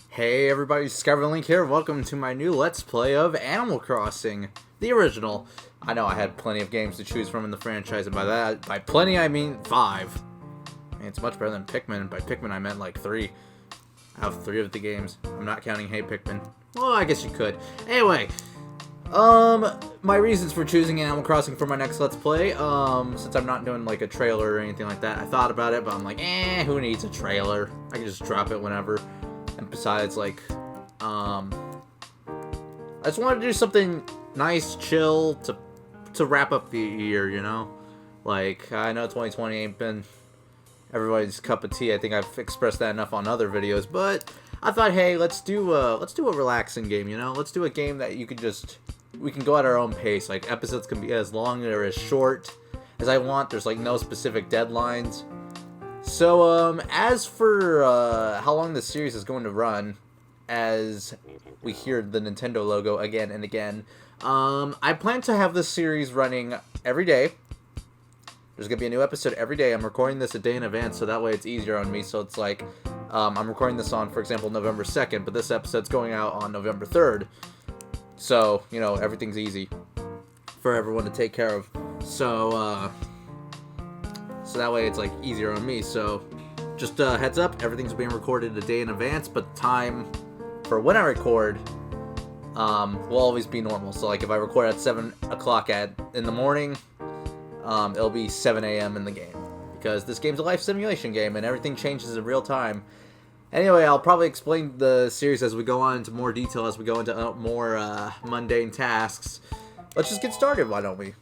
Hey everybody, Skyverlink here. Welcome to my new Let's Play of Animal Crossing, the original. I know I had plenty of games to choose from in the franchise, and by plenty I mean 5. I mean, it's much better than Pikmin. By Pikmin I meant like 3. I have 3 of the games. I'm not counting Hey Pikmin. Well, I guess you could. Anyway, my reasons for choosing Animal Crossing for my next Let's Play, since I'm not doing like a trailer or anything like that, I thought about it, but I'm like, who needs a trailer? I can just drop it whenever. And besides, like, I just wanted to do something nice, chill, to wrap up the year, you know? Like, I know 2020 ain't been everybody's cup of tea. I think I've expressed that enough on other videos, but I thought, hey, let's do a relaxing game, you know? Let's do a game that we can go at our own pace. Like, episodes can be as long or as short as I want. There's, like, no specific deadlines. So, as for how long this series is going to run, as we hear the Nintendo logo again and again, I plan to have this series running every day. There's going to be a new episode every day. I'm recording this a day in advance, so that way it's easier on me. So it's like, I'm recording this on, for example, November 2nd, but this episode's going out on November 3rd. So, you know, everything's easy for everyone to take care of. So that way it's like easier on me. So just heads up, everything's being recorded a day in advance, but time for when I record will always be normal. So like if I record at 7 o'clock in the morning, it'll be 7 a.m. in the game, because this game's a life simulation game and everything changes in real time. Anyway, I'll probably explain the series as we go on into more detail, as we go into more mundane tasks. Let's just get started, why don't we?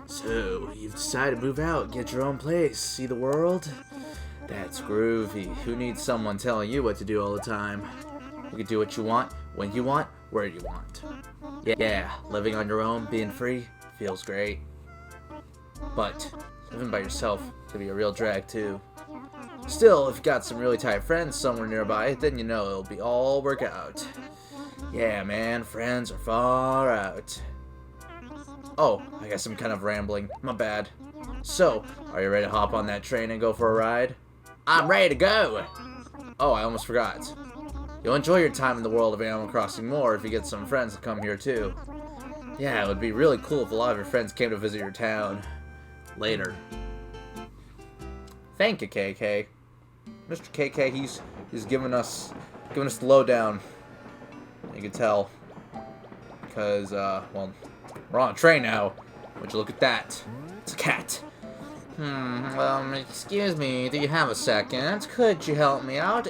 So, you've decided to move out, get your own place, see the world? That's groovy. Who needs someone telling you what to do all the time? You can do what you want, when you want, where you want. Yeah, living on your own, being free, feels great. But living by yourself can be a real drag too. Still, if you got some really tight friends somewhere nearby, then you know it'll be all work out. Yeah, man, friends are far out. Oh, I guess I'm kind of rambling. My bad. So, are you ready to hop on that train and go for a ride? I'm ready to go! Oh, I almost forgot. You'll enjoy your time in the world of Animal Crossing more if you get some friends to come here too. Yeah, it would be really cool if a lot of your friends came to visit your town. Later. Thank you, KK. Mr. KK, he's giving us the lowdown. You can tell. Because, well, we're on a train now. Would you look at that? It's a cat. Excuse me, do you have a second? Could you help me out?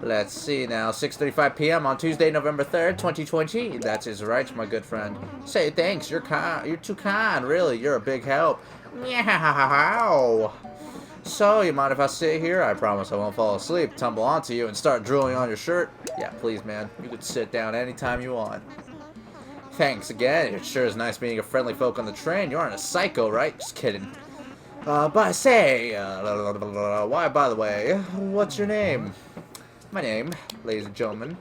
Let's see now, 6:35 p.m. on Tuesday, November 3rd, 2020. That is right, my good friend. Say thanks, you're too kind, really, you're a big help. Meow. So, you mind if I sit here? I promise I won't fall asleep, tumble onto you, and start drooling on your shirt. Yeah, please, man, you could sit down anytime you want. Thanks again. It sure is nice meeting a friendly folk on the train. You aren't a psycho, right? Just kidding. But say, why, by the way, what's your name? My name, ladies and gentlemen,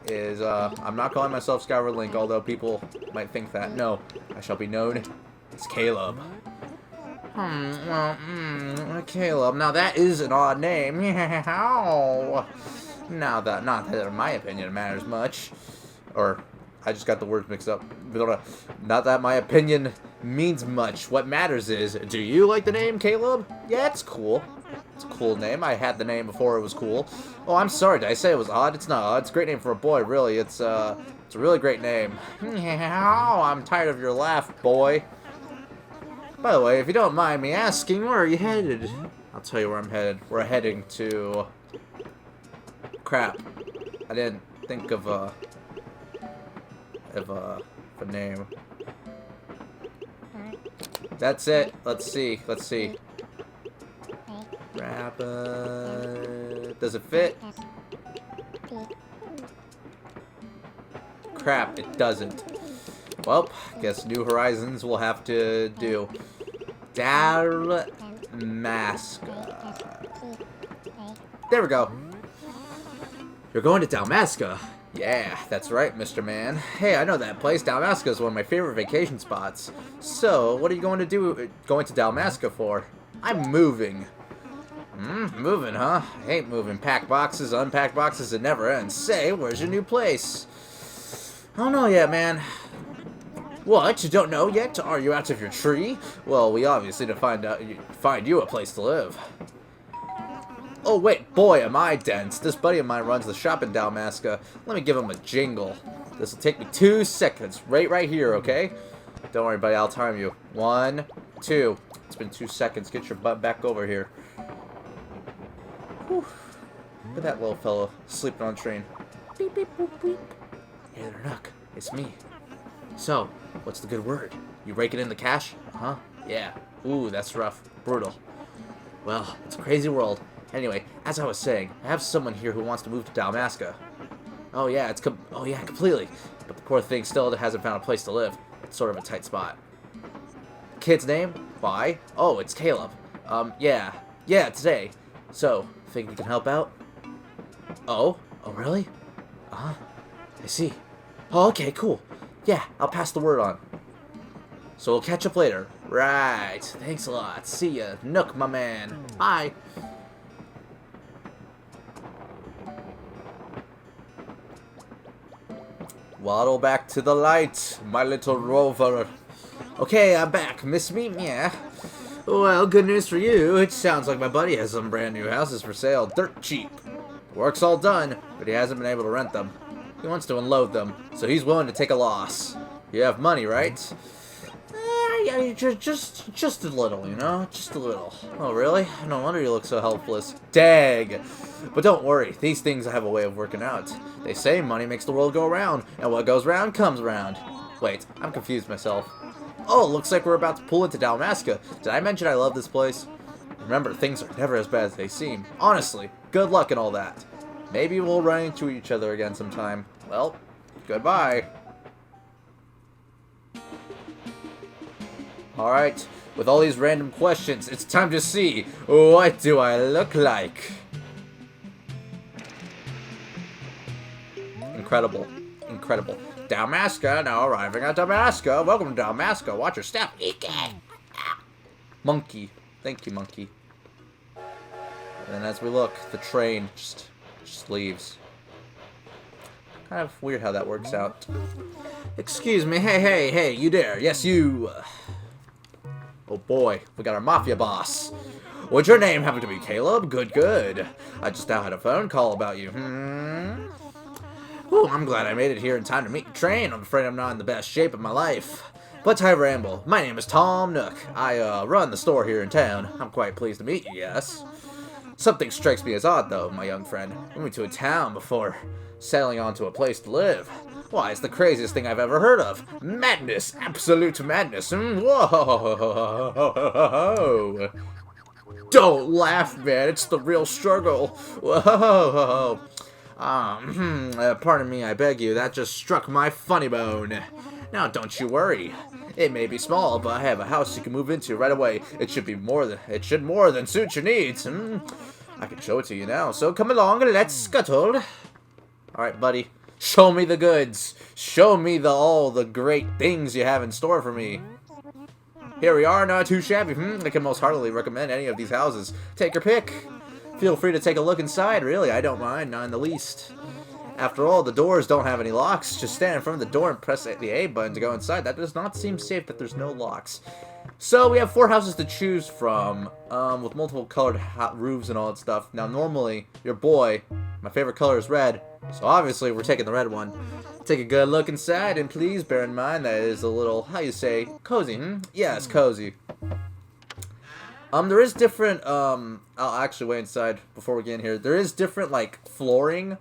is, I'm not calling myself Skyverlink, although people might think that. No, I shall be known as Caleb. Caleb. Now that is an odd name. Now that, not that in my opinion it matters much. Or, I just got the words mixed up. Not that my opinion means much. What matters is, do you like the name Caleb? Yeah, it's cool. It's a cool name. I had the name before it was cool. Oh, I'm sorry. Did I say it was odd? It's not odd. It's a great name for a boy, really. It's a really great name. I'm tired of your laugh, boy. By the way, if you don't mind me asking, where are you headed? I'll tell you where I'm headed. We're heading to... Crap. I didn't think of a name. That's it. Let's see. Rapid. Does it fit? Crap, it doesn't. Well, guess New Horizons will have to do. Dalmasca. There we go. You're going to Dalmasca? Yeah, that's right, Mr. Man. Hey, I know that place. Dalmasca is one of my favorite vacation spots. So, what are you going to Dalmasca for? I'm moving. Moving, huh? I hate moving. Pack boxes, unpack boxes, it never ends. Say, where's your new place? I don't know yet, man. What? You don't know yet? Are you out of your tree? Well, we obviously need to find you a place to live. Oh wait, boy, am I dense. This buddy of mine runs the shop in Dalmasca. Let me give him a jingle. This will take me 2 seconds. Right here, okay? Don't worry, buddy, I'll time you. 1, 2. It's been 2 seconds. Get your butt back over here. Whew. Look at that little fellow sleeping on train. Beep, beep, boop, beep. Hey there, Nook. It's me. So, what's the good word? You raking in the cash? Huh? Yeah. Ooh, that's rough. Brutal. Well, it's a crazy world. Anyway, as I was saying, I have someone here who wants to move to Dalmasca. Oh yeah, completely. But the poor thing still hasn't found a place to live. It's sort of a tight spot. Kid's name? Why? Oh, it's Caleb. Yeah, today. So, think you can help out? Oh, really? I see. Oh, okay, cool. Yeah, I'll pass the word on. So we'll catch up later. Right. Thanks a lot. See ya, Nook, my man. Bye. Waddle back to the light, my little rover. Okay, I'm back. Miss me? Yeah. Well, good news for you. It sounds like my buddy has some brand new houses for sale, dirt cheap. The work's all done, but he hasn't been able to rent them. He wants to unload them, so he's willing to take a loss. You have money, right? Yeah, just a little, you know? Just a little. Oh, really? No wonder you look so helpless. Dag! But don't worry, these things have a way of working out. They say money makes the world go round, and what goes round comes round. Wait, I'm confused myself. Oh, looks like we're about to pull into Dalmasca. Did I mention I love this place? Remember, things are never as bad as they seem. Honestly, good luck and all that. Maybe we'll run into each other again sometime. Well, goodbye. Alright, with all these random questions, it's time to see, what do I look like? Incredible. Incredible. Dalmasca, now arriving at Dalmasca. Welcome to Dalmasca. Watch your step. Monkey. Thank you, monkey. And as we look, the train just leaves. Kind of weird how that works out. Excuse me. Hey, you there. Yes, you. Oh boy, we got our mafia boss. Would your name happen to be Caleb? Good. I just now had a phone call about you. Ooh, I'm glad I made it here in time to meet the train. I'm afraid I'm not in the best shape of my life. But I ramble. My name is Tom Nook. I run the store here in town. I'm quite pleased to meet you, yes. Something strikes me as odd, though, my young friend. Moving to a town before settling onto a place to live. Why, it's the craziest thing I've ever heard of. Madness! Absolute madness! Whoa! Don't laugh, man. It's the real struggle. Whoa! Pardon me, I beg you. That just struck my funny bone. Now, don't you worry. It may be small, but I have a house you can move into right away. It should more than suit your needs. I can show it to you now. So come along and let's scuttle. Alright, buddy. Show me the goods. Show me all the great things you have in store for me. Here we are, not too shabby. I can most heartily recommend any of these houses. Take your pick. Feel free to take a look inside, really. I don't mind, not in the least. After all, the doors don't have any locks. Just stand in front of the door and press the A button to go inside. That does not seem safe that there's no locks. So we have 4 houses to choose from, with multiple colored roofs and all that stuff. Now, normally, your boy, my favorite color is red, so obviously we're taking the red one. Take a good look inside, and please bear in mind that it is a little, how you say, cozy, Yeah, it's cozy. There is different, I'll actually wait inside before we get in here. There is different, like, flooring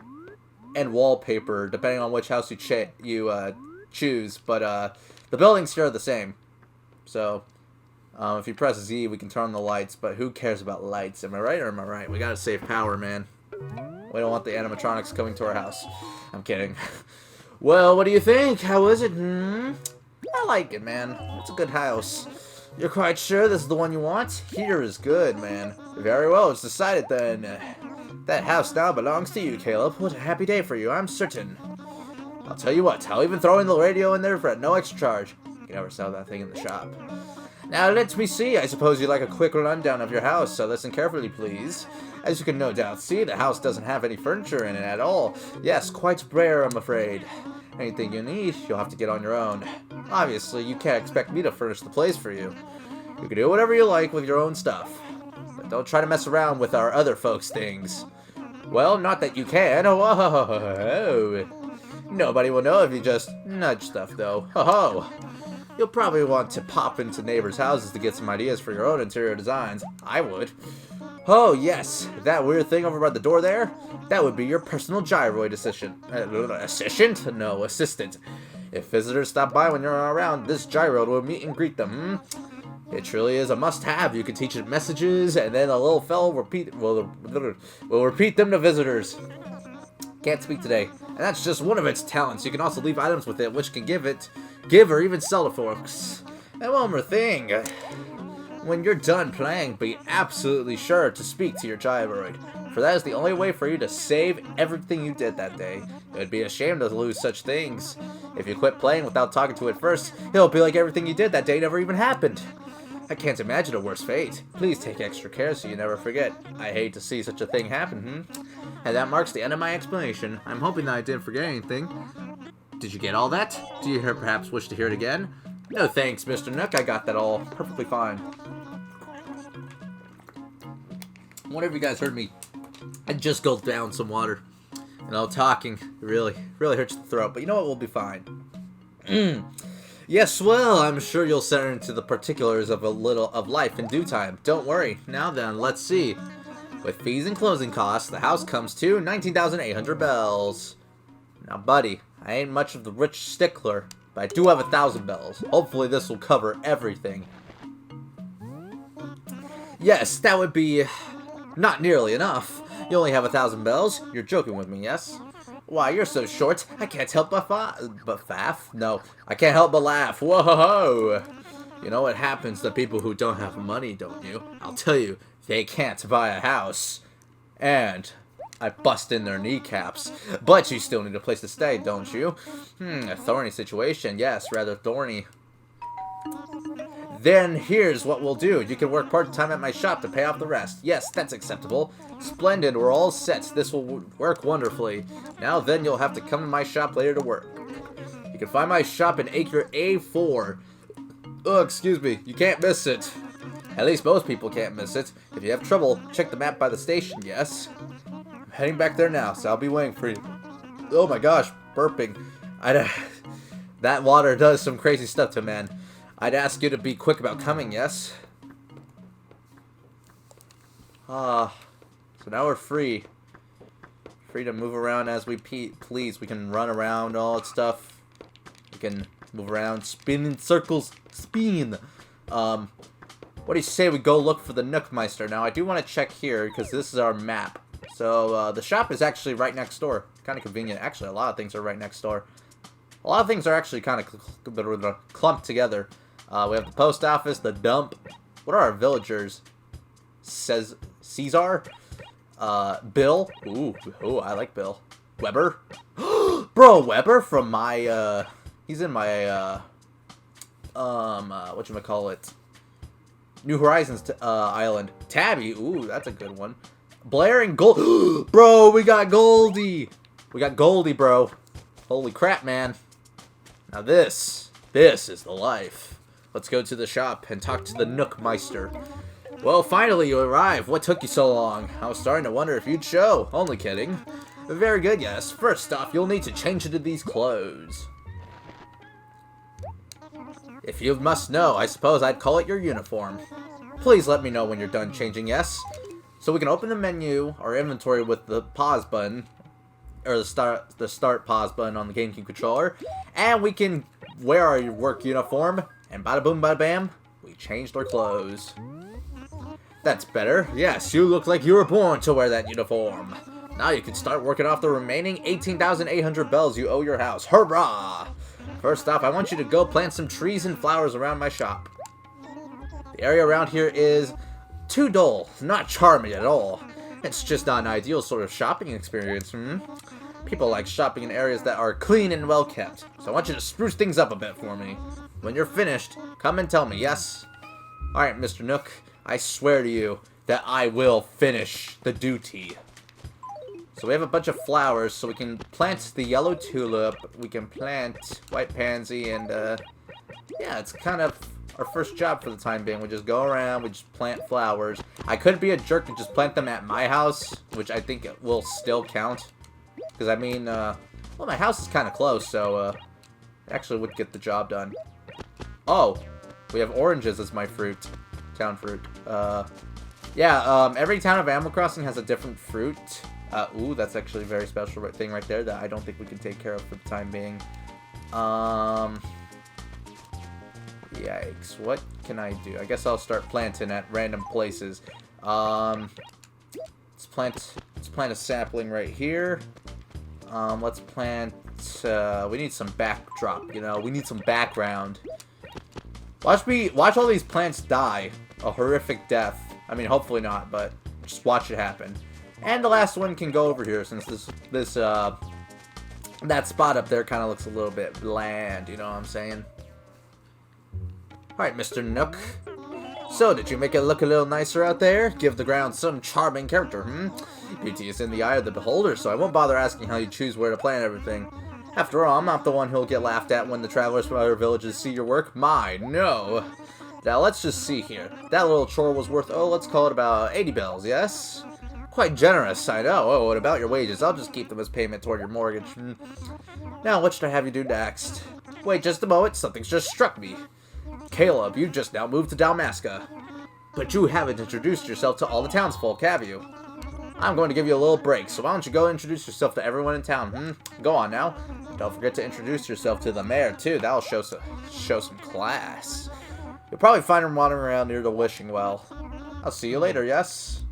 and wallpaper, depending on which house you choose, but, the buildings here are the same. So, if you press Z, we can turn on the lights, but who cares about lights? Am I right or am I right? We gotta save power, man. We don't want the animatronics coming to our house. I'm kidding. Well, what do you think? How is it? I like it, man. It's a good house. You're quite sure this is the one you want? Here is good, man. Very well, it's decided then. That house now belongs to you, Caleb. What a happy day for you, I'm certain. I'll tell you what, I'll even throw in the radio in there for no extra charge. You can never sell that thing in the shop. Now let me see, I suppose you'd like a quick rundown of your house, so listen carefully, please. As you can no doubt see, the house doesn't have any furniture in it at all. Yes, quite bare, I'm afraid. Anything you need, you'll have to get on your own. Obviously, you can't expect me to furnish the place for you. You can do whatever you like with your own stuff. But don't try to mess around with our other folks' things. Well, not that you can. Whoa. Nobody will know if you just nudge stuff, though. Ho-ho. You'll probably want to pop into neighbors' houses to get some ideas for your own interior designs. I would. Oh, yes. That weird thing over by the door there? That would be your personal gyroid assistant. Assistant? No, assistant. If visitors stop by when you're not around, this gyroid will meet and greet them. It truly is a must-have. You can teach it messages, and then a little fellow will repeat them to visitors. Can't speak today. And that's just one of its talents. You can also leave items with it, which can give or even sell to folks. And one more thing. When you're done playing, be absolutely sure to speak to your gyroid, for that is the only way for you to save everything you did that day. It would be a shame to lose such things. If you quit playing without talking to it first, it'll be like everything you did that day never even happened. I can't imagine a worse fate. Please take extra care so you never forget. I hate to see such a thing happen, And that marks the end of my explanation. I'm hoping that I didn't forget anything. Did you get all that? Do you perhaps wish to hear it again? No thanks, Mr. Nook. I got that all perfectly fine. I wonder if you guys heard me. I just gulped down some water. Talking really hurts the throat. But you know what? We'll be fine. Yes, well, I'm sure you'll settle into the particulars of a little of life in due time. Don't worry. Now then, let's see. With fees and closing costs, the house comes to 19,800 bells. Now, buddy, I ain't much of the rich stickler, but I do have 1,000 bells. Hopefully this will cover everything. Yes, that would be not nearly enough. You only have 1,000 bells? You're joking with me, yes? Why, you're so short, I can't help but faff? No, I can't help but laugh. Whoa! You know what happens to people who don't have money, don't you? I'll tell you, they can't buy a house. And I bust in their kneecaps. But you still need a place to stay, don't you? A thorny situation. Yes, rather thorny. Then here's what we'll do. You can work part-time at my shop to pay off the rest. Yes, that's acceptable. Splendid, we're all set. This will work wonderfully. Now then, you'll have to come to my shop later to work. You can find my shop in Acre A4. Oh, excuse me. You can't miss it. At least most people can't miss it. If you have trouble, check the map by the station, yes? I'm heading back there now, so I'll be waiting for you. Oh my gosh, burping. That water does some crazy stuff to man. I'd ask you to be quick about coming, yes? So now we're free. Free to move around as we please. We can run around, all that stuff. We can move around, spin in circles, spin. What do you say we go look for the Nookmeister? Now, I do want to check here, because this is our map. So, the shop is actually right next door. Kind of convenient. Actually, a lot of things are right next door. A lot of things are actually kind of clumped together. We have the post office, the dump. What are our villagers? Says Caesar? Bill. Ooh, I like Bill. Weber. Bro, Weber from my, he's in my, whatchamacallit? New Horizons island. Tabby. Ooh, that's a good one. Blair and Gold. Bro, we got Goldie. We got Goldie, bro. Holy crap, man. Now this is the life. Let's go to the shop and talk to the Nookmeister. Well, finally you arrived. What took you so long? I was starting to wonder if you'd show. Only kidding. Very good, yes. First off, you'll need to change into these clothes. If you must know, I suppose I'd call it your uniform. Please let me know when you're done changing, yes? So we can open the menu or inventory with the pause button, or the start pause button on the GameCube controller, and we can wear our work uniform, and bada boom bada bam, we changed our clothes. That's better. Yes, you look like you were born to wear that uniform. Now you can start working off the remaining 18,800 bells you owe your house. Hurrah! First off, I want you to go plant some trees and flowers around my shop. The area around here is too dull, not charming at all. It's just not an ideal sort of shopping experience, People like shopping in areas that are clean and well kept, so I want you to spruce things up a bit for me. When you're finished, come and tell me, yes? Alright, Mr. Nook, I swear to you that I will finish the duty. So we have a bunch of flowers, so we can plant the yellow tulip, we can plant white pansy, and yeah, it's kind of our first job for the time being. We just go around, we just plant flowers. I could be a jerk and just plant them at my house, which I think it will still count. Because, I mean, well, my house is kind of close, so it actually would get the job done. Oh, we have oranges as my fruit. Town fruit. Yeah, every town of Animal Crossing has a different fruit. Ooh, that's actually a very special thing right there that I don't think we can take care of for the time being. Yikes, what can I do? I guess I'll start planting at random places. Let's plant a sapling right here. Let's plant, we need some backdrop, you know, we need some background. Watch all these plants die a horrific death. I mean, hopefully not, but just watch it happen. And the last one can go over here since that spot up there kind of looks a little bit bland, you know what I'm saying? Alright, Mr. Nook. So, did you make it look a little nicer out there? Give the ground some charming character, Beauty is in the eye of the beholder, so I won't bother asking how you choose where to plant everything. After all, I'm not the one who'll get laughed at when the travelers from other villages see your work. No. Now, let's just see here. That little chore was worth, let's call it about 80 bells, yes? Quite generous, I know. Oh, what about your wages? I'll just keep them as payment toward your mortgage. Now, what should I have you do next? Wait just a moment, something's just struck me. Caleb, you just now moved to Dalmasca. But you haven't introduced yourself to all the townsfolk, have you? I'm going to give you a little break, so why don't you go introduce yourself to everyone in town, Go on now. Don't forget to introduce yourself to the mayor, too. That'll show some class. You'll probably find him wandering around near the wishing well. I'll see you later, yes?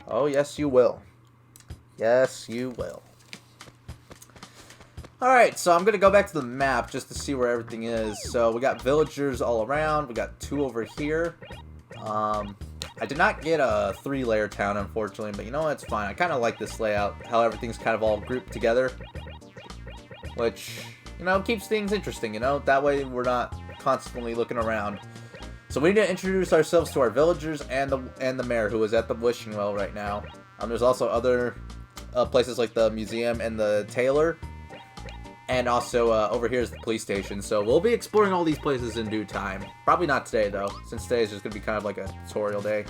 Oh, yes, you will. Yes, you will. Alright, so I'm going to go back to the map just to see where everything is. So, we got villagers all around. We got 2 over here. I did not get a 3-layer town, unfortunately, but you know what? It's fine. I kind of like this layout, how everything's kind of all grouped together. Which, you know, keeps things interesting, you know? That way we're not constantly looking around. So we need to introduce ourselves to our villagers and the mayor, who is at the wishing well right now. There's also other places like the museum and the tailor. And also, over here is the police station. So we'll be exploring all these places in due time. Probably not today, though, since today is just going to be kind of like a tutorial day.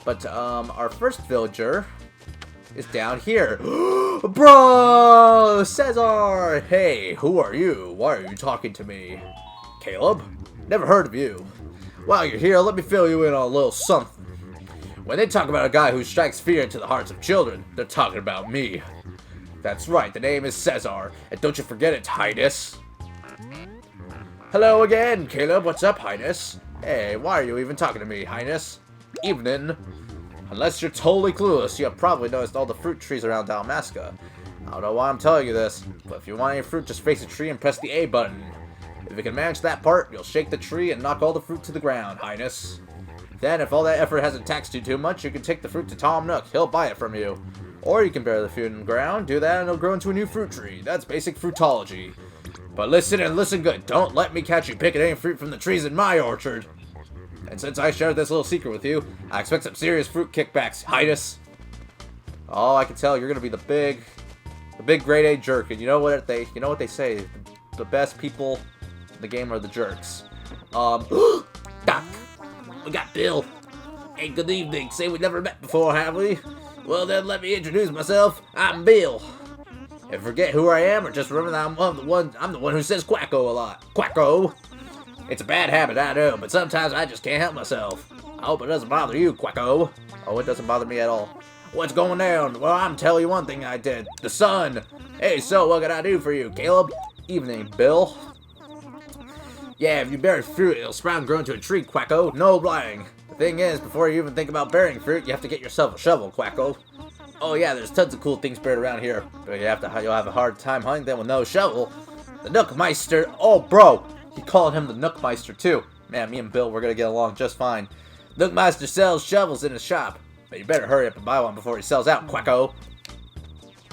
But, our first villager is down here. Bro! Cesar! Hey, who are you? Why are you talking to me? Caleb? Never heard of you. While you're here, let me fill you in on a little something. When they talk about a guy who strikes fear into the hearts of children, they're talking about me. That's right, the name is Cesar, and don't you forget it, Highness. Hello again, Caleb, what's up, Highness? Hey, why are you even talking to me, Highness? Evening. Unless you're totally clueless, you have probably noticed all the fruit trees around Dalmasca. I don't know why I'm telling you this, but if you want any fruit, just face a tree and press the A button. If you can manage that part, you'll shake the tree and knock all the fruit to the ground, Highness. Then, if all that effort hasn't taxed you too much, you can take the fruit to Tom Nook. He'll buy it from you. Or you can bury the fruit in the ground, do that, and it'll grow into a new fruit tree. That's basic fruitology. But listen and listen good. Don't let me catch you picking any fruit from the trees in my orchard. And since I shared this little secret with you, I expect some serious fruit kickbacks, Highness. Oh, I can tell you're gonna be the big grade A jerk. And you know what they say? The best people in the game are the jerks. Doc, we got Bill. Hey, good evening. Say we never met before, have we? Well then, let me introduce myself. I'm Bill. And forget who I am, or just remember that I'm the one who says Quacko a lot. Quacko. It's a bad habit, I know, but sometimes I just can't help myself. I hope it doesn't bother you, Quacko. Oh, it doesn't bother me at all. What's going down? Well, I'm telling you one thing I did. The sun. Hey, so what can I do for you, Caleb? Evening, Bill. Yeah, if you bury fruit, it'll sprout and grow into a tree, Quacko. No lying. The thing is, before you even think about burying fruit, you have to get yourself a shovel, Quacko. Oh yeah, there's tons of cool things buried around here, but you'll have a hard time hunting them with no shovel. The Nookmeister. Oh, bro, he called him the Nookmeister too. Man, me and Bill, we're gonna get along just fine. Nookmeister sells shovels in his shop. But you better hurry up and buy one before he sells out, quacko.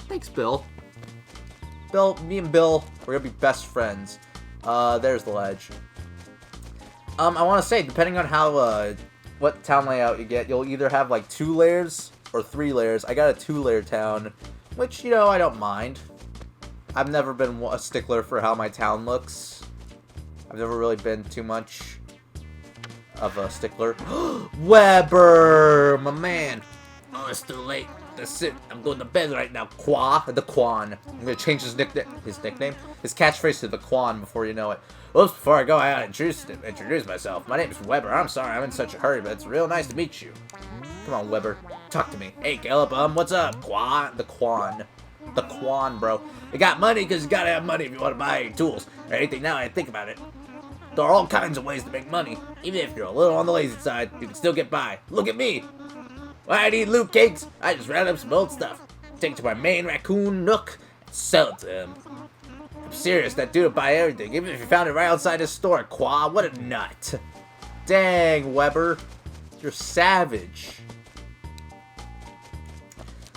Thanks, Bill. Me and Bill, we're gonna be best friends. There's the ledge. I want to say, depending on how, what town layout you get, you'll either have, like, 2 layers or 3 layers. I got a 2-layer town, which, you know, I don't mind. I've never been a stickler for how my town looks. I've never really been too much of a stickler. Weber, my man. Oh, it's too late. That's it. I'm going to bed right now. The Quan. I'm gonna change his nickname, his catchphrase to the Quan before you know it. Whoops! Before I go, I gotta introduce myself. My name is Weber. I'm sorry, I'm in such a hurry, but it's real nice to meet you. Come on, Weber. Talk to me. Hey, Caleb. What's up? The Quan, bro. You got money because you gotta have money if you want to buy tools or anything. Now I think about it, there are all kinds of ways to make money. Even if you're a little on the lazy side, you can still get by. Look at me. When I need loot cakes, I just round up some old stuff, take it to my main raccoon nook, and sell it to him. I'm serious, that dude will buy everything, even if you found it right outside his store. What a nut. Dang, Weber. You're savage.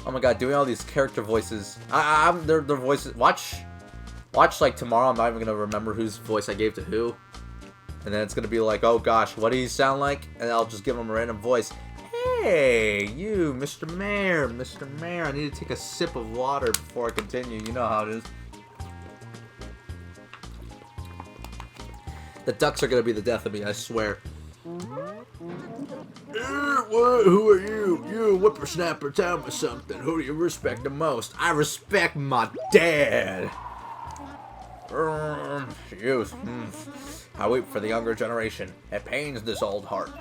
Oh my god, doing all these character voices. Their voices. Watch, like, tomorrow, I'm not even gonna remember whose voice I gave to who. And then it's gonna be like, oh gosh, what do you sound like? And I'll just give him a random voice. Hey, you, Mr. Mayor, I need to take a sip of water before I continue. You know how it is. The ducks are gonna be the death of me, I swear. What? Who are you? You whippersnapper, tell me something. Who do you respect the most? I respect my dad. Youth. I weep for the younger generation. It pains this old heart.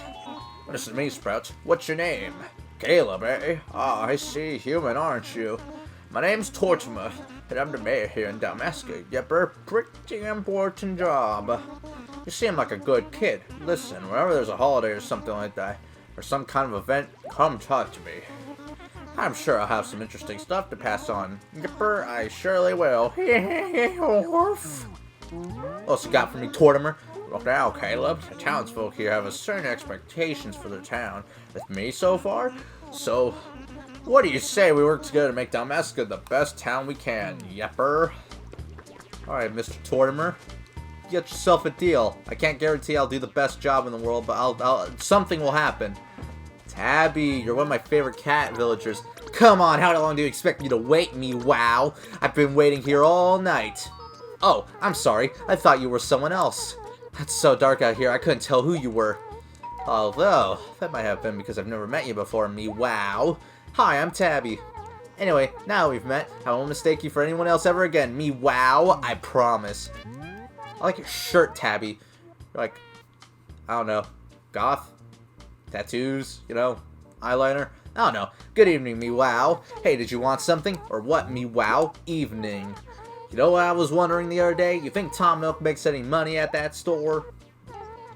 This is me, Sprouts. What's your name? Caleb, eh? Ah, I see. Human, aren't you? My name's Tortimer, and I'm the mayor here in Damascus. Yepper, pretty important job. You seem like a good kid. Listen, whenever there's a holiday or something like that, or some kind of event, come talk to me. I'm sure I'll have some interesting stuff to pass on. Yepper, I surely will. What's you got for me, Tortimer? Look now, Caleb. The townsfolk here have a certain expectations for their town. With me so far? So, what do you say we work together to make Damascus the best town we can? Yepper. Alright, Mr. Tortimer. Get yourself a deal. I can't guarantee I'll do the best job in the world, but something will happen. Tabby, you're one of my favorite cat villagers. Come on, how long do you expect me to wait, me wow? I've been waiting here all night. Oh, I'm sorry. I thought you were someone else. It's so dark out here, I couldn't tell who you were. Although, that might have been because I've never met you before, me wow. Hi, I'm Tabby. Anyway, now we've met, I won't mistake you for anyone else ever again, me wow, I promise. I like your shirt, Tabby. You're like, I don't know, goth? Tattoos, you know, eyeliner? I don't know. Good evening, me wow. Hey, did you want something? Or what, me wow? Evening. You know what I was wondering the other day? You think Tom Nook makes any money at that store?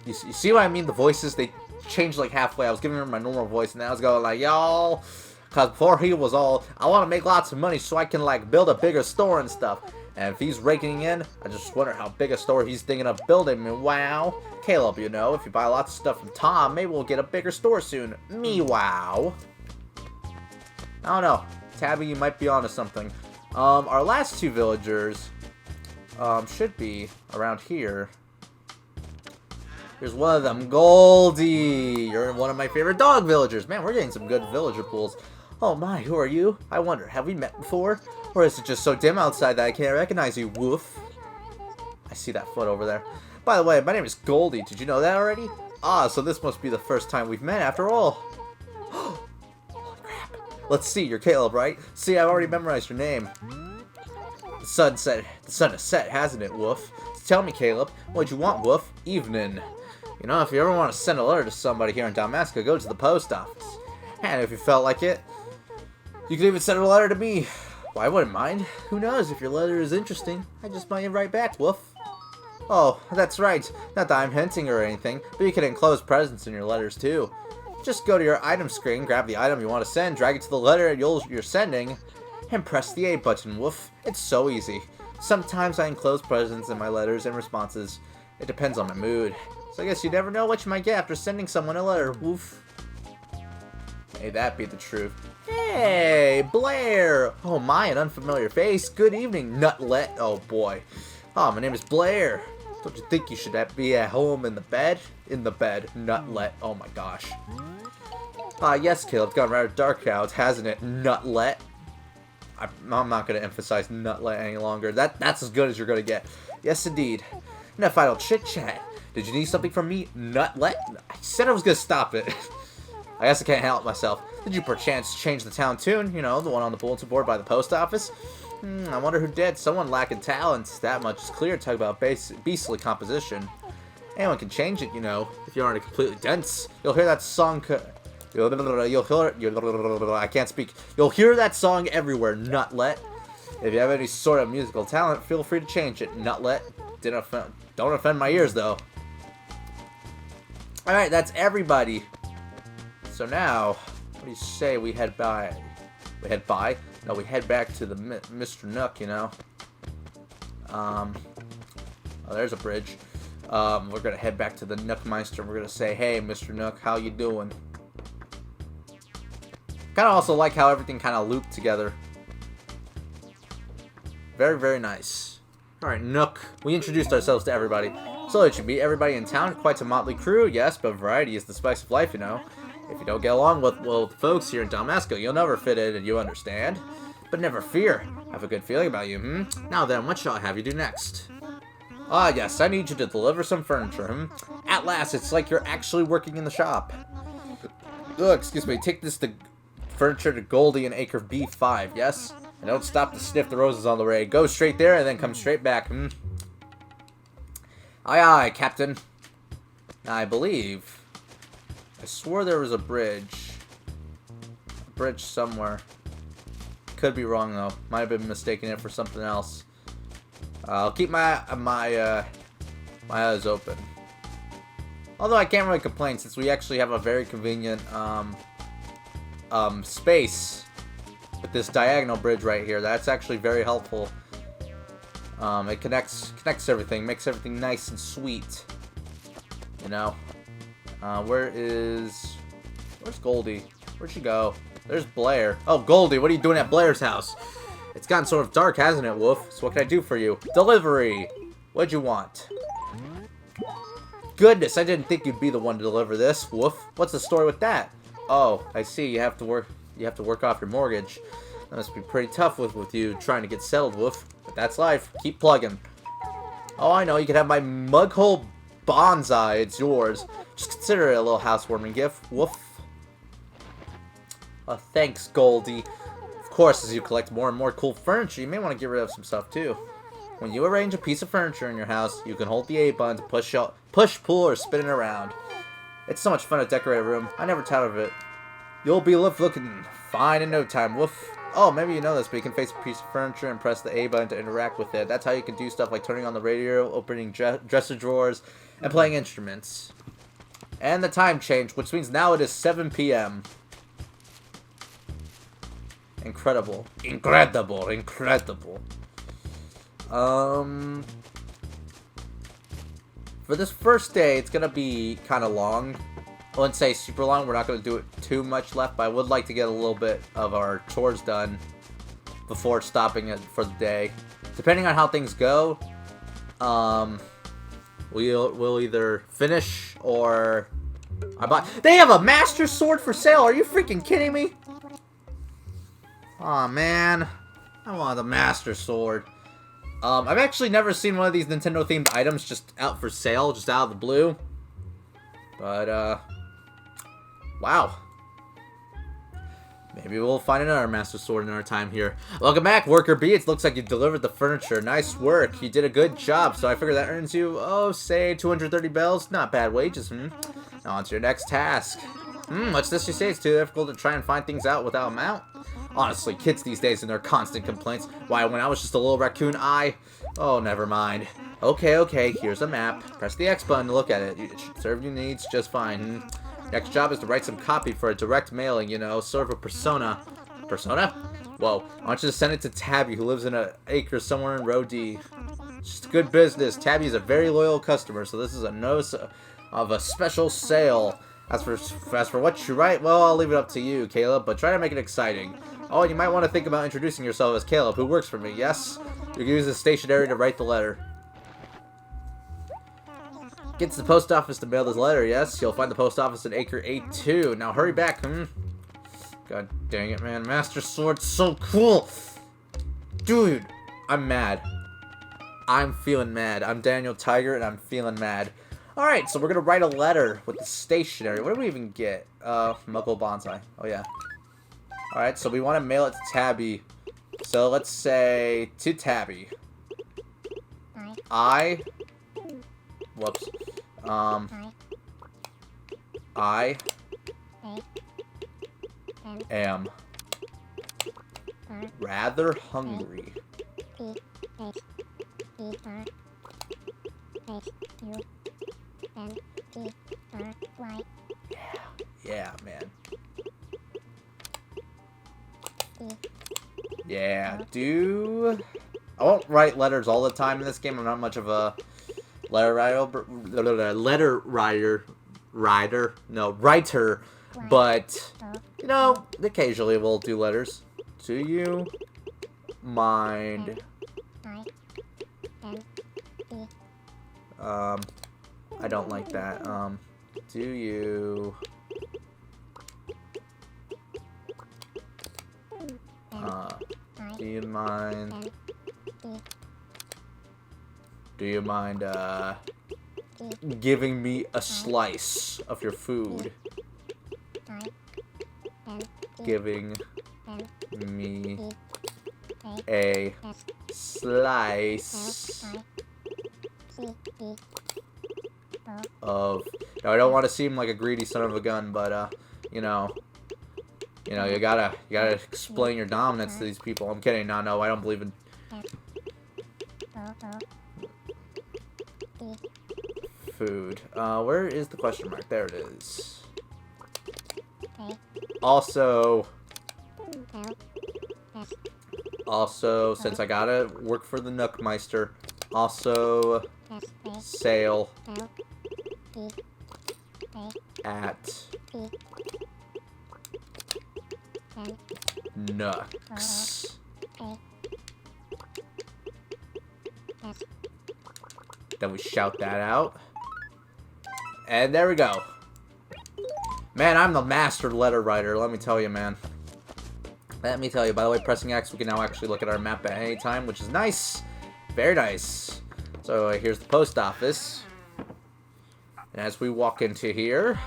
You see what I mean? The voices, they changed like halfway. I was giving him my normal voice, and I was going like, y'all. Because before he was all, I want to make lots of money so I can like build a bigger store and stuff. And if he's raking in, I just wonder how big a store he's thinking of building. Me wow. Caleb, you know, if you buy lots of stuff from Tom, maybe we'll get a bigger store soon. Me wow. I don't know. Tabby, you might be onto something. Our last 2 villagers, should be around here. Here's one of them, Goldie. You're one of my favorite dog villagers. Man, we're getting some good villager pools. Oh my, who are you? I wonder, have we met before? Or is it just so dim outside that I can't recognize you, woof? I see that foot over there. By the way, my name is Goldie. Did you know that already? Ah, so this must be the first time we've met after all. Let's see, you're Caleb, right? See, I've already memorized your name. The sun has set, hasn't it, Woof? So tell me, Caleb, what'd you want, Woof? Evening. You know, if you ever want to send a letter to somebody here in Damascus, go to the post office. And if you felt like it, you could even send a letter to me. Well, I wouldn't mind. Who knows, if your letter is interesting, I just might write back, Woof. Oh, that's right. Not that I'm hinting or anything, but you can enclose presents in your letters, too. Just go to your item screen, grab the item you want to send, drag it to the letter you're sending, and press the A button, woof. It's so easy. Sometimes I enclose presents in my letters and responses. It depends on my mood. So I guess you never know what you might get after sending someone a letter, woof. May that be the truth. Hey, Blair! Oh my, an unfamiliar face. Good evening, Nutlet. Oh boy. Oh, my name is Blair. Don't you think you should be at home in the bed? In the bed, Nutlet. Oh my gosh. Yes, Caleb, it's gotten rather dark out, hasn't it, Nutlet? I'm not going to emphasize Nutlet any longer. That's as good as you're going to get. Yes, indeed. Enough idle chit-chat. Did you need something from me, Nutlet? I said I was going to stop it. I guess I can't help myself. Did you perchance change the town tune? You know, the one on the bulletin board by the post office? I wonder who did. Someone lacking talent. That much is clear. Talk about beastly composition. Anyone can change it, you know, if you aren't completely dense. You'll hear that song... I can't speak. You'll hear that song everywhere, Nutlet. If you have any sort of musical talent, feel free to change it, Nutlet. Don't offend my ears, though. Alright, that's everybody. So now, what do you say we head by? We head by? No, we head back to the Mr. Nook, you know. Oh, there's a bridge. We're gonna head back to the Nookmeister. We're gonna say, hey, Mr. Nook, how you doing? Kind of also like how everything kind of looped together. Very, very nice. Alright, Nook. We introduced ourselves to everybody. So that you meet everybody in town. Quite a motley crew, yes, but variety is the spice of life, you know. If you don't get along with, well, the folks here in Dalmasco, you'll never fit in, and you understand. But never fear. I have a good feeling about you, Now then, what shall I have you do next? Yes, I need you to deliver some furniture, At last, it's like you're actually working in the shop. Excuse me, take this furniture to Goldie and Acre B5, yes? And don't stop to sniff the roses on the way. Go straight there and then come straight back, Aye, aye, Captain. I believe. I swore there was a bridge. A bridge somewhere. Could be wrong, though. Might have been mistaking it for something else. I'll keep my eyes open. Although I can't really complain since we actually have a very convenient space with this diagonal bridge right here. That's actually very helpful. It connects everything, makes everything nice and sweet. You know. Where's Goldie? Where'd she go? There's Blair. Oh, Goldie, what are you doing at Blair's house? It's gotten sort of dark, hasn't it, Woof? So what can I do for you? Delivery! What'd you want? Goodness, I didn't think you'd be the one to deliver this, Woof. What's the story with that? Oh, I see. You have to work off your mortgage. That must be pretty tough with you trying to get settled, Woof. But that's life. Keep plugging. Oh, I know. You can have my Mughole bonsai. It's yours. Just consider it a little housewarming gift, Woof. Thanks, Goldie. Of course, as you collect more and more cool furniture, you may want to get rid of some stuff too. When you arrange a piece of furniture in your house, you can hold the A button to push, pull, or spin it around. It's so much fun to decorate a room. I never tired of it. You'll be looking fine in no time, Woof. Oh, maybe you know this, but you can face a piece of furniture and press the A button to interact with it. That's how you can do stuff like turning on the radio, opening dresser drawers, and playing instruments. And the time changed, which means now it is 7 p.m. Incredible. Incredible. Incredible. For this first day, it's going to be kind of long. I wouldn't say super long. We're not going to do it too much left, but I would like to get a little bit of our chores done before stopping it for the day. Depending on how things go, we'll either finish or They have a Master Sword for sale. Are you freaking kidding me? Aw, man. I want the Master Sword. I've actually never seen one of these Nintendo-themed items just out for sale, just out of the blue. But, wow. Maybe we'll find another Master Sword in our time here. Welcome back, Worker B. It looks like you delivered the furniture. Nice work. You did a good job, so I figure that earns you, oh, say 230 bells. Not bad wages, Now on to your next task. What's this you say? It's too difficult to try and find things out without a mount? Honestly, kids these days and their constant complaints. Why, when I was just a little raccoon, Oh, never mind. Okay, here's a map. Press the X button to look at it. It should serve your needs just fine. Next job is to write some copy for a direct mailing, you know, sort of a persona. Persona? Whoa, I want you to send it to Tabby, who lives in an acre somewhere in Row D. It's just good business. Tabby is a very loyal customer, so this is a notice of a special sale. As for what you write, well, I'll leave it up to you, Caleb, but try to make it exciting. Oh, and you might want to think about introducing yourself as Caleb, who works for me, yes? You can use the stationery to write the letter. Get to the post office to mail this letter, yes? You'll find the post office in Acre 82. Now hurry back, God dang it, man. Master Sword's so cool! Dude, I'm mad. I'm feeling mad. I'm Daniel Tiger, and I'm feeling mad. Alright, so we're gonna write a letter with the stationery. What do we even get? Muggle Bonsai. Oh, yeah. Alright, so we want to mail it to Tabby. So let's say to Tabby. Whoops. I am rather hungry. Yeah, man. Yeah, I won't write letters all the time in this game. I'm not much of a writer, but, you know, occasionally we'll do letters. Do you mind, I don't like that, do you, do you mind, giving me a slice of your food? Giving me a slice of... Now, I don't want to seem like a greedy son of a gun, but, you gotta explain your dominance to these people. I'm kidding. No, I don't believe in... Food. Where is the question mark? There it is. Also, since I gotta work for the Nookmeister, also sail at Nooks. Then we shout that out. And there we go. Man, I'm the master letter writer, let me tell you, man. Let me tell you. By the way, pressing X, we can now actually look at our map at any time, which is nice. Very nice. So here's the post office. And as we walk into here,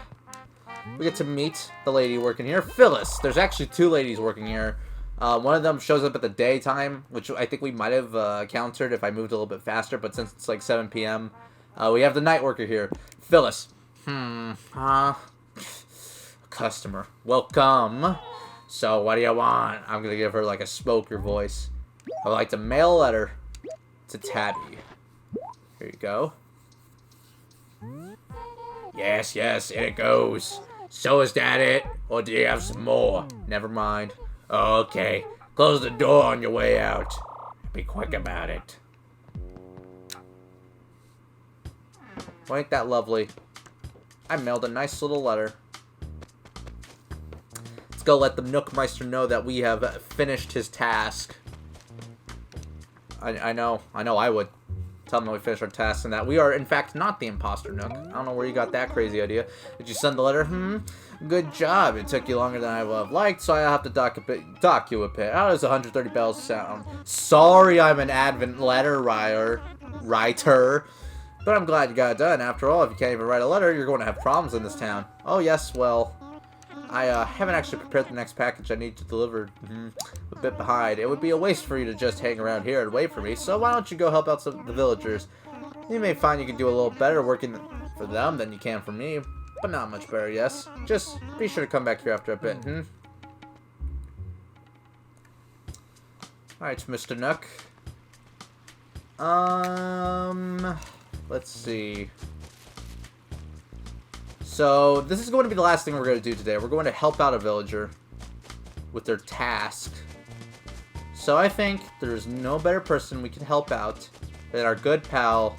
we get to meet the lady working here, Phyllis. There's actually two ladies working here. One of them shows up at the daytime, which I think we might have countered if I moved a little bit faster, but since it's like 7 p.m., we have the night worker here, Phyllis. Customer. Welcome. So, what do you want? I'm gonna give her like a smoker voice. I would like to mail a letter to Tabby. Here you go. Yes, in it goes. So is that it? Or do you have some more? Never mind. Okay. Close the door on your way out. Be quick about it. Well, ain't that lovely? I mailed a nice little letter. Let's go let the Nookmeister know that we have finished his task. I know I would. Tell them that we finished our task and that we are, in fact, not the imposter Nook. I don't know where you got that crazy idea. Did you send the letter? Good job. It took you longer than I would have liked, so I have to dock you a bit. How does 130 bells sound? Sorry, I'm an advent letter writer. But I'm glad you got it done. After all, if you can't even write a letter, you're going to have problems in this town. Oh, yes, well, I haven't actually prepared the next package I need to deliver. A bit behind. It would be a waste for you to just hang around here and wait for me, so why don't you go help out some of the villagers? You may find you can do a little better working for them than you can for me, but not much better, yes? Just be sure to come back here after a bit, Alright, Mr. Nook. Let's see. So, this is going to be the last thing we're going to do today. We're going to help out a villager with their task. So, I think there's no better person we can help out than our good pal.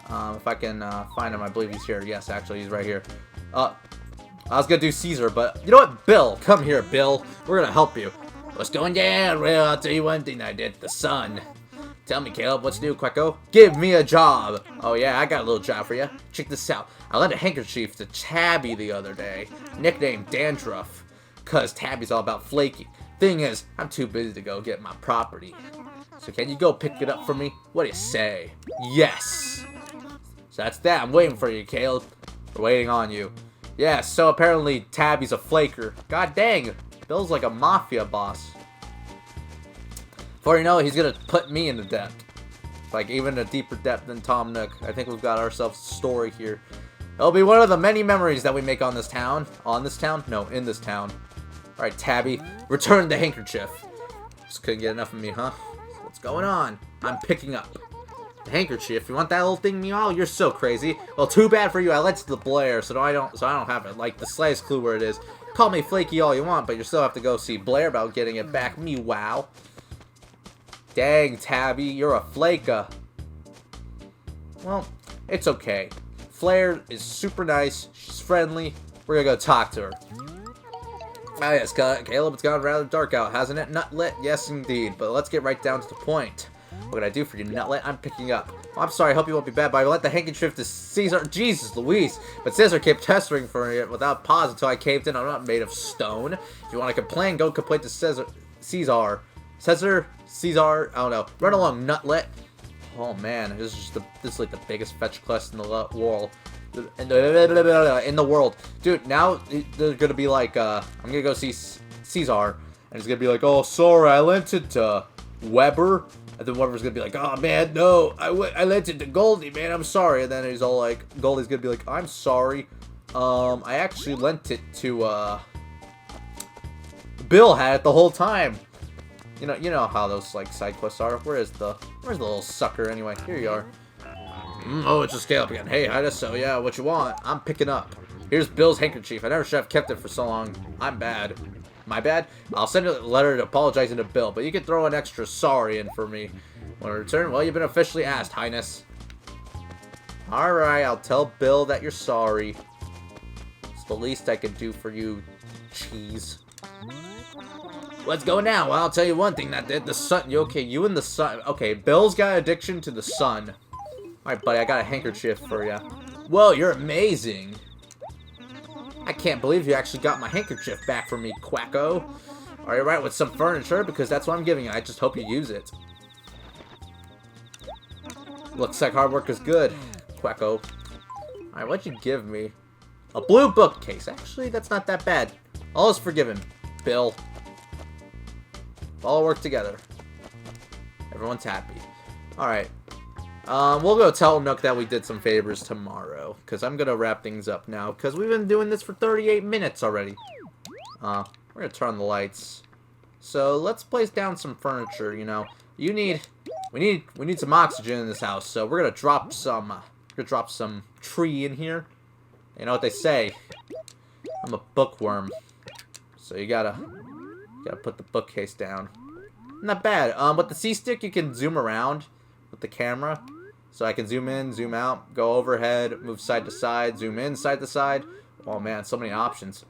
If I can find him, I believe he's here. Yes, actually, he's right here. I was gonna do Caesar, but you know what? Bill, come here, Bill. We're gonna help you. What's going down? Well, I'll tell you one thing I did. The sun. Tell me, Caleb, what's new, Quecko? Give me a job. Oh, yeah, I got a little job for you. Check this out. I lent a handkerchief to Tabby the other day, nicknamed Dandruff, because Tabby's all about flaky. Thing is, I'm too busy to go get my property. So can you go pick it up for me? What do you say? Yes. So that's that. I'm waiting for you, Caleb. We're waiting on you. Yeah, so apparently Tabby's a flaker. God dang. Bill's like a mafia boss. Before you know it, he's gonna put me in the depth. Like, even a deeper depth than Tom Nook. I think we've got ourselves a story here. It'll be one of the many memories that we make on this town. On this town? No, in this town. Alright, Tabby. Return the handkerchief. Just couldn't get enough of me, huh? So what's going on? I'm picking up the handkerchief. You want that little thing, meow? You're so crazy. Well, too bad for you. I lent it to the Blair, so I don't have it. Like, the slightest clue where it is. Call me flaky all you want, but you still have to go see Blair about getting it back. Me wow. Dang, Tabby, you're a flaker. Well, it's okay. Flair is super nice. She's friendly. We're gonna go talk to her. Ah, yes, Caleb, it's gotten rather dark out, hasn't it? Nutlet? Yes, indeed. But let's get right down to the point. What can I do for you, Nutlet? I'm picking up. Oh, I'm sorry, I hope you won't be bad, but I let the handkerchief to Caesar. Jesus Louise. But Caesar kept pestering for it without pause until I caved in. I'm not made of stone. If you want to complain, go complain to Caesar. Caesar, I don't know. Run along, Nutlet. Oh man, this is like the biggest fetch quest in the world. In the world, dude. Now they're gonna be like, I'm gonna go see Caesar, and he's gonna be like, oh, sorry, I lent it to Weber, and then Weber's gonna be like, oh man, no, I lent it to Goldie, man, I'm sorry, and then he's all like, Goldie's gonna be like, I'm sorry, I actually lent it to Bill had it the whole time. You know how those like side quests are. Where's the little sucker anyway? Here you are. Oh, it's just Caleb again. Hey, I just so yeah, what you want? I'm picking up. Here's Bill's handkerchief. I never should have kept it for so long. I'm bad. My bad? I'll send a letter apologizing to Bill, but you can throw an extra sorry in for me. Want to return? Well, you've been officially asked, Highness. Alright, I'll tell Bill that you're sorry. It's the least I can do for you, cheese. Let's go now. Well, I'll tell you one thing that did. The sun. Okay, you and the sun. Okay, Bill's got addiction to the sun. Alright, buddy, I got a handkerchief for you. Whoa, you're amazing. I can't believe you actually got my handkerchief back for me, Quacko. Are you right with some furniture? Because that's what I'm giving you. I just hope you use it. Looks like hard work is good, Quacko. Alright, what'd you give me? A blue bookcase. Actually, that's not that bad. All is forgiven, Bill. All work together. Everyone's happy. Alright. We'll go tell Nook that we did some favors tomorrow. Because I'm going to wrap things up now. Because we've been doing this for 38 minutes already. We're going to turn on the lights. So, let's place down some furniture, you know. We need some oxygen in this house. So, we're going to drop some tree in here. You know what they say. I'm a bookworm. So, you gotta put the bookcase down. Not bad. With the C-stick, you can zoom around with the camera. So I can zoom in, zoom out, go overhead, move side to side, zoom in, side to side. Oh man, so many options.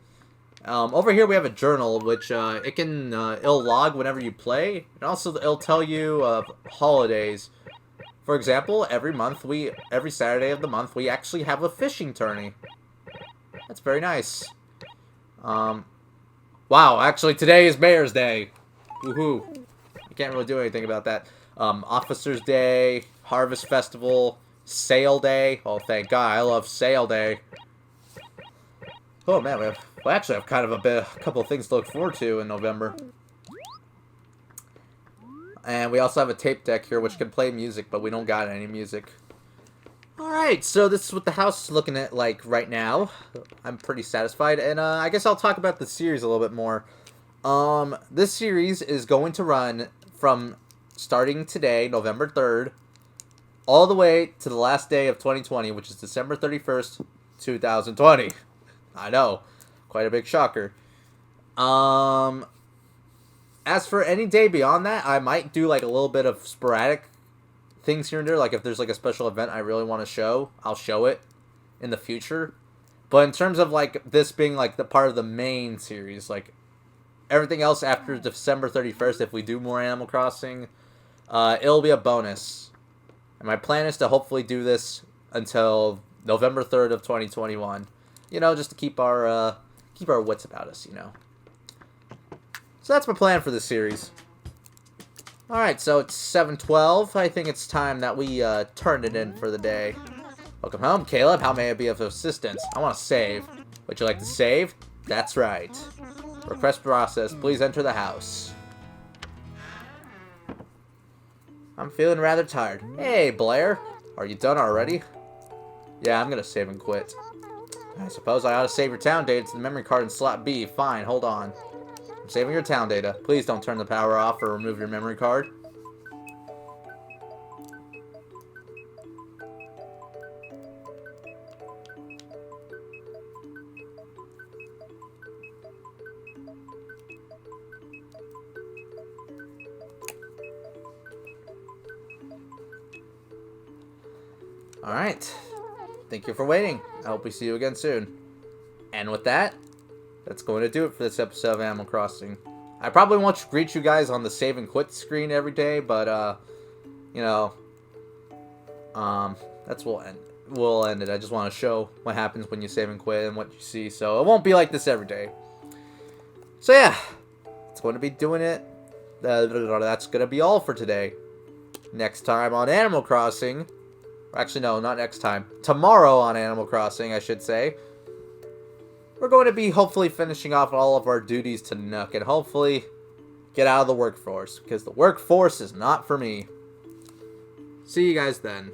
Over here we have a journal, which it'll log whenever you play. And also it'll tell you of holidays. For example, every Saturday of the month, we actually have a fishing tourney. That's very nice. Wow, actually today is Mayor's Day. Woohoo. You can't really do anything about that. Officer's Day, Harvest Festival, Sale Day. Oh, thank God, I love Sale Day. Oh man, we actually have kind of a couple of things to look forward to in November. And we also have a tape deck here which can play music, but we don't got any music. Alright, so this is what the house is looking at like right now. I'm pretty satisfied, and I guess I'll talk about the series a little bit more. This series is going to run from starting today, November 3rd, all the way to the last day of 2020, which is December 31st, 2020. I know, quite a big shocker. As for any day beyond that, I might do like a little bit of sporadic things here and there. Like if there's like a special event I really want to show, I'll show it in the future. But in terms of like this being like the part of the main series, like everything else after December 31st, if we do more Animal Crossing, it'll be a bonus. And my plan is to hopefully do this until November 3rd of 2021. You know, just to keep our wits about us, you know. So that's my plan for this series. Alright, so it's 7:12. I think it's time that we turn it in for the day. Welcome home, Caleb. How may I be of assistance? I want to save. Would you like to save? That's right. Request process. Please enter the house. I'm feeling rather tired. Hey, Blair. Are you done already? Yeah, I'm gonna save and quit. I suppose I ought to save your town data to the memory card in slot B. Fine, hold on. I'm saving your town data. Please don't turn the power off or remove your memory card. Alright. Thank you for waiting. I hope we see you again soon. And with that, that's going to do it for this episode of Animal Crossing. I probably won't greet you guys on the save and quit screen every day, but, you know, we'll end it. I just want to show what happens when you save and quit and what you see, so it won't be like this every day. So yeah, it's going to be doing it. That's going to be all for today. Next time on Animal Crossing... Actually, no, not next time. Tomorrow on Animal Crossing, I should say. We're going to be hopefully finishing off all of our duties to Nook and hopefully get out of the workforce, because the workforce is not for me. See you guys then.